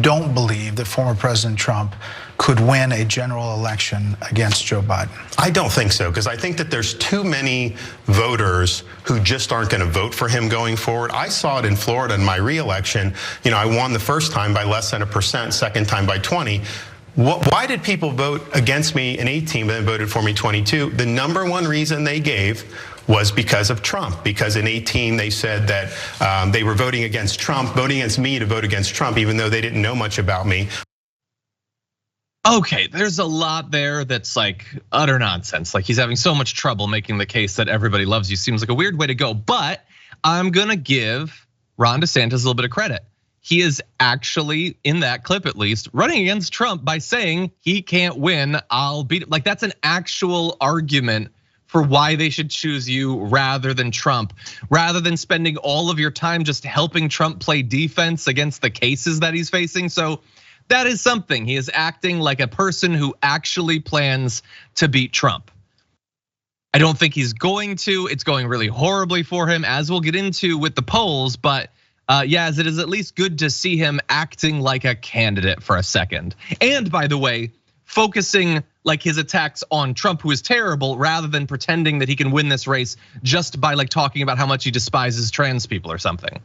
don't believe that former President Trump could win a general election against Joe Biden? I don't think so, because I think that there's too many voters who just aren't going to vote for him going forward. I saw it in Florida in my re-election. I won the first time by less than 1%, second time by 20. Why did people vote against me in 18 but then voted for me 22? The number one reason they gave was because of Trump. Because in 18 they said that they were voting against Trump, voting against me to vote against Trump, even though they didn't know much about me. Okay, there's a lot there that's like utter nonsense. Like he's having so much trouble making the case that everybody loves you. Seems like a weird way to go, but I'm gonna give Ron DeSantis a little bit of credit. He is actually, in that clip at least, running against Trump by saying he can't win, I'll beat him. Like that's an actual argument for why they should choose you rather than Trump, rather than spending all of your time just helping Trump play defense against the cases that he's facing. So that is something. He is acting like a person who actually plans to beat Trump. I don't think he's going to. It's going really horribly for him, as we'll get into with the polls. But yeah, it is at least good to see him acting like a candidate for a second. And by the way, focusing like his attacks on Trump, who is terrible, rather than pretending that he can win this race just by like talking about how much he despises trans people or something.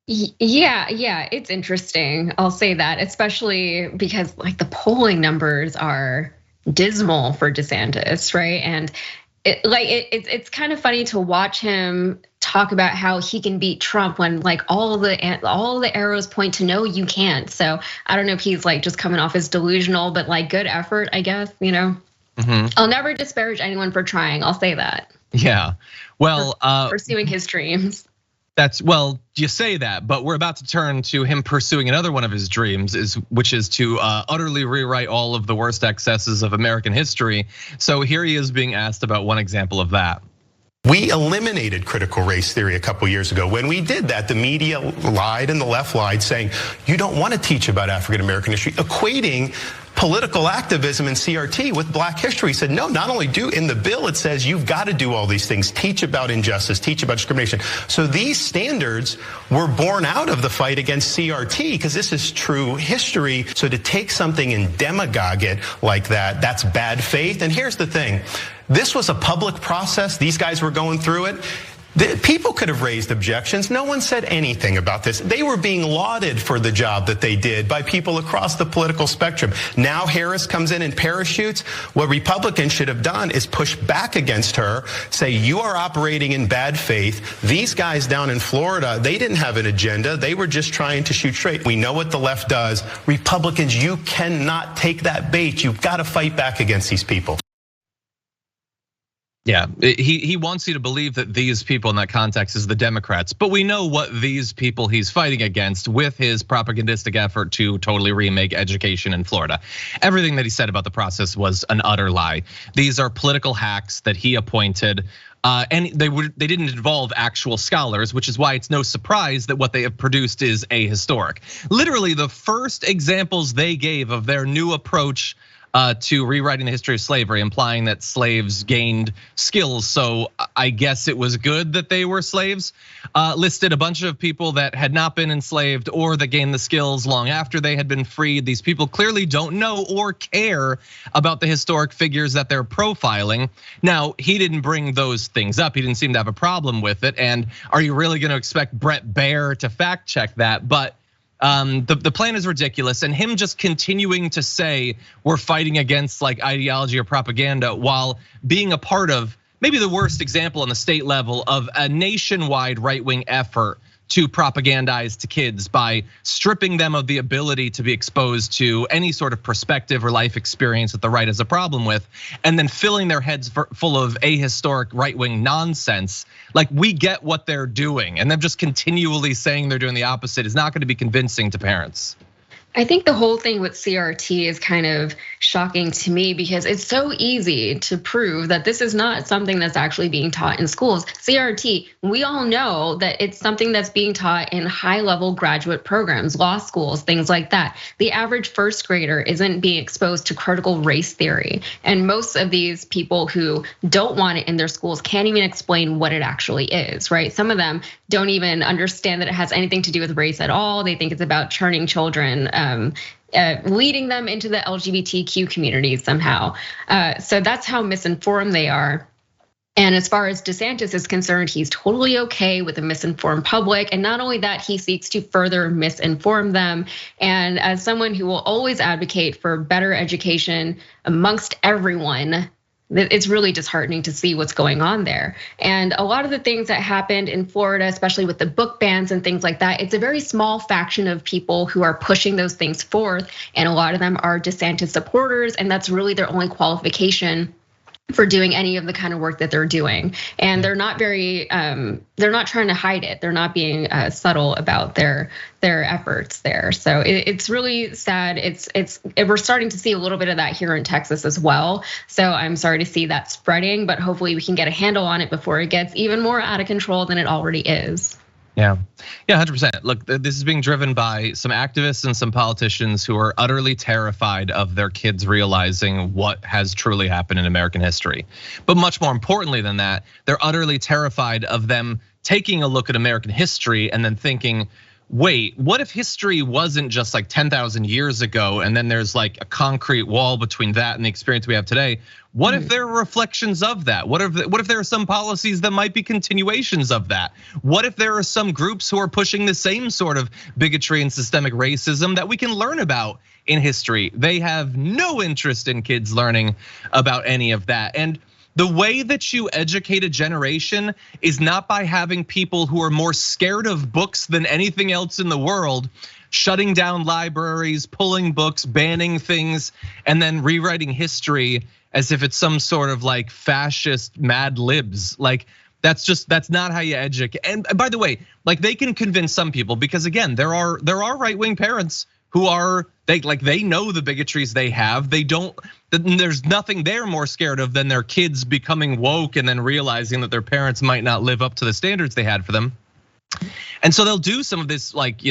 Yeah, it's interesting. I'll say that, especially because like the polling numbers are dismal for DeSantis, right? And it's kind of funny to watch him talk about how he can beat Trump when like all the arrows point to no, you can't. So I don't know if he's like just coming off as delusional, but like good effort, I guess. I'll never disparage anyone for trying. I'll say that. Yeah, well, pursuing his dreams. Well, you say that, but we're about to turn to him pursuing another one of his dreams, which is to utterly rewrite all of the worst excesses of American history. So here he is being asked about one example of that. We eliminated critical race theory a couple years ago. When we did that, the media lied and the left lied, saying you don't want to teach about African American history, equating political activism and CRT with black history. Said no, not only do in the bill it says you've got to do all these things, teach about injustice, teach about discrimination. So these standards were born out of the fight against CRT, because this is true history. So to take something and demagogue it like that, that's bad faith. And here's the thing. This was a public process. These guys were going through it. People could have raised objections. No one said anything about this. They were being lauded for the job that they did by people across the political spectrum. Now Harris comes in and parachutes. What Republicans should have done is push back against her, say you are operating in bad faith. These guys down in Florida, they didn't have an agenda. They were just trying to shoot straight. We know what the left does. Republicans, you cannot take that bait. You've got to fight back against these people. Yeah, he wants you to believe that these people in that context is the Democrats, but we know what these people he's fighting against with his propagandistic effort to totally remake education in Florida. Everything that he said about the process was an utter lie. These are political hacks that he appointed, and they didn't involve actual scholars, which is why it's no surprise that what they have produced is ahistoric. Literally, the first examples they gave of their new approach to rewriting the history of slavery, implying that slaves gained skills. So I guess it was good that they were slaves. Listed a bunch of people that had not been enslaved or that gained the skills long after they had been freed. These people clearly don't know or care about the historic figures that they're profiling. Now, he didn't bring those things up. He didn't seem to have a problem with it. And are you really gonna expect Bret Baier to fact check that? But the plan is ridiculous, and him just continuing to say we're fighting against like ideology or propaganda while being a part of maybe the worst example on the state level of a nationwide right-wing effort to propagandize to kids by stripping them of the ability to be exposed to any sort of perspective or life experience that the right has a problem with, and then filling their heads full of ahistoric right-wing nonsense. Like, we get what they're doing, and them just continually saying they're doing the opposite is not going to be convincing to parents. I think the whole thing with CRT is kind of shocking to me because it's so easy to prove that this is not something that's actually being taught in schools. CRT, we all know that it's something that's being taught in high-level graduate programs, law schools, things like that. The average first grader isn't being exposed to critical race theory. And most of these people who don't want it in their schools can't even explain what it actually is, right? Some of them don't even understand that it has anything to do with race at all. They think it's about turning children, leading them into the LGBTQ community somehow. So that's how misinformed they are. And as far as DeSantis is concerned, he's totally okay with a misinformed public. And not only that, he seeks to further misinform them. And as someone who will always advocate for better education amongst everyone, it's really disheartening to see what's going on there. And a lot of the things that happened in Florida, especially with the book bans and things like that, it's a very small faction of people who are pushing those things forth. And a lot of them are DeSantis supporters, and that's really their only qualification for doing any of the kind of work that they're doing. And they're not very, they're not trying to hide it. They're not being subtle about their efforts there. So it's really sad. We're starting to see a little bit of that here in Texas as well. So I'm sorry to see that spreading, but hopefully we can get a handle on it before it gets even more out of control than it already is. Yeah, 100%. Look, this is being driven by some activists and some politicians who are utterly terrified of their kids realizing what has truly happened in American history. But much more importantly than that, they're utterly terrified of them taking a look at American history and then thinking, wait, what if history wasn't just like 10,000 years ago and then there's like a concrete wall between that and the experience we have today? What if there are reflections of that? What if there are some policies that might be continuations of that? What if there are some groups who are pushing the same sort of bigotry and systemic racism that we can learn about in history? They have no interest in kids learning about any of that. And the way that you educate a generation is not by having people who are more scared of books than anything else in the world, shutting down libraries, pulling books, banning things, and then rewriting history as if it's some sort of like fascist Mad Libs. Like that's not how you educate. And by the way, like they can convince some people because again, there are right-wing parents who are they know the bigotries they have. There's nothing they're more scared of than their kids becoming woke and then realizing that their parents might not live up to the standards they had for them. And so they'll do some of this like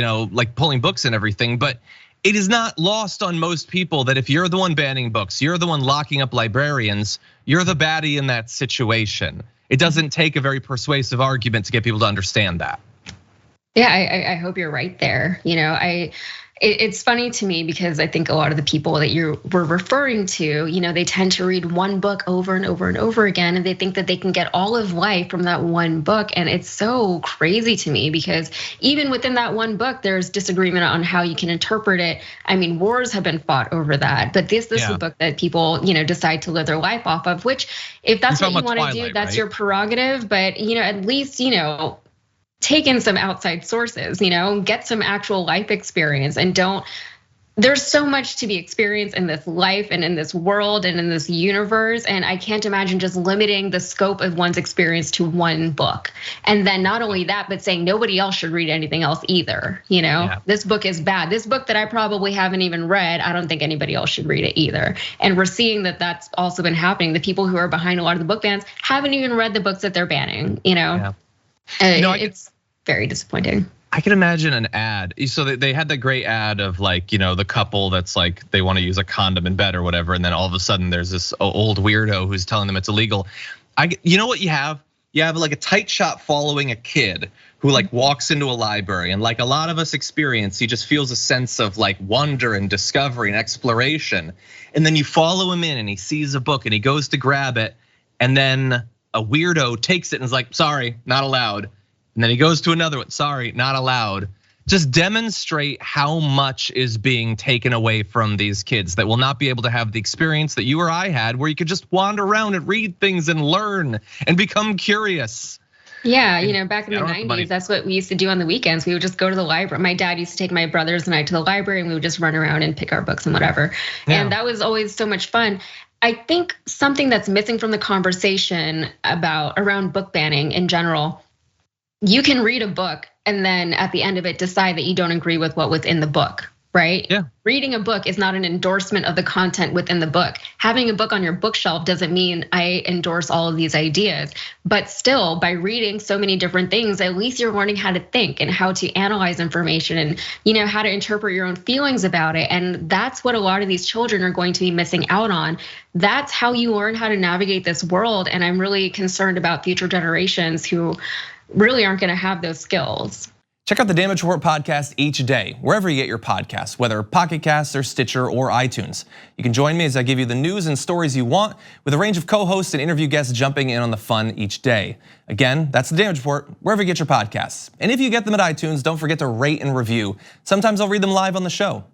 pulling books and everything, but it is not lost on most people that if you're the one banning books, you're the one locking up librarians, you're the baddie in that situation. It doesn't take a very persuasive argument to get people to understand that. Yeah, I hope you're right there. It's funny to me because I think a lot of the people that you were referring to, they tend to read one book over and over and over again, and they think that they can get all of life from that one book. And it's so crazy to me because even within that one book, there's disagreement on how you can interpret it. I mean, wars have been fought over that, but this is a book that people, decide to live their life off of, which if that's what you want to do, that's your prerogative. But, at least, take in some outside sources, get some actual life experience and there's so much to be experienced in this life and in this world and in this universe. And I can't imagine just limiting the scope of one's experience to one book. And then not only that, but saying nobody else should read anything else either. This book is bad. This book that I probably haven't even read, I don't think anybody else should read it either. And we're seeing that that's also been happening. The people who are behind a lot of the book bans haven't even read the books that they're banning, It's very disappointing. I can imagine an ad. So they had the great ad of like, the couple that's like, they want to use a condom in bed or whatever. And then all of a sudden there's this old weirdo who's telling them it's illegal. You know what you have? You have like a tight shot following a kid who like walks into a library. And like a lot of us experience, he just feels a sense of like wonder and discovery and exploration. And then you follow him in and he sees a book and he goes to grab it. And then a weirdo takes it and is like, sorry, not allowed. And then he goes to another one, sorry, not allowed. Just demonstrate how much is being taken away from these kids that will not be able to have the experience that you or I had where you could just wander around and read things and learn and become curious. Yeah, back in the 90s, that's what we used to do on the weekends. We would just go to the library. My dad used to take my brothers and I to the library and we would just run around and pick our books and whatever. Yeah. And that was always so much fun. I think something that's missing from the conversation around book banning in general, you can read a book and then at the end of it decide that you don't agree with what was in the book. right? Yeah. Reading a book is not an endorsement of the content within the book. Having a book on your bookshelf doesn't mean I endorse all of these ideas. But still, by reading so many different things, at least you're learning how to think and how to analyze information and how to interpret your own feelings about it. And that's what a lot of these children are going to be missing out on. That's how you learn how to navigate this world. And I'm really concerned about future generations who really aren't gonna have those skills. Check out the Damage Report podcast each day, wherever you get your podcasts, whether Pocket Casts or Stitcher or iTunes. You can join me as I give you the news and stories you want, with a range of co-hosts and interview guests jumping in on the fun each day. Again, that's the Damage Report, wherever you get your podcasts. And if you get them at iTunes, don't forget to rate and review. Sometimes I'll read them live on the show.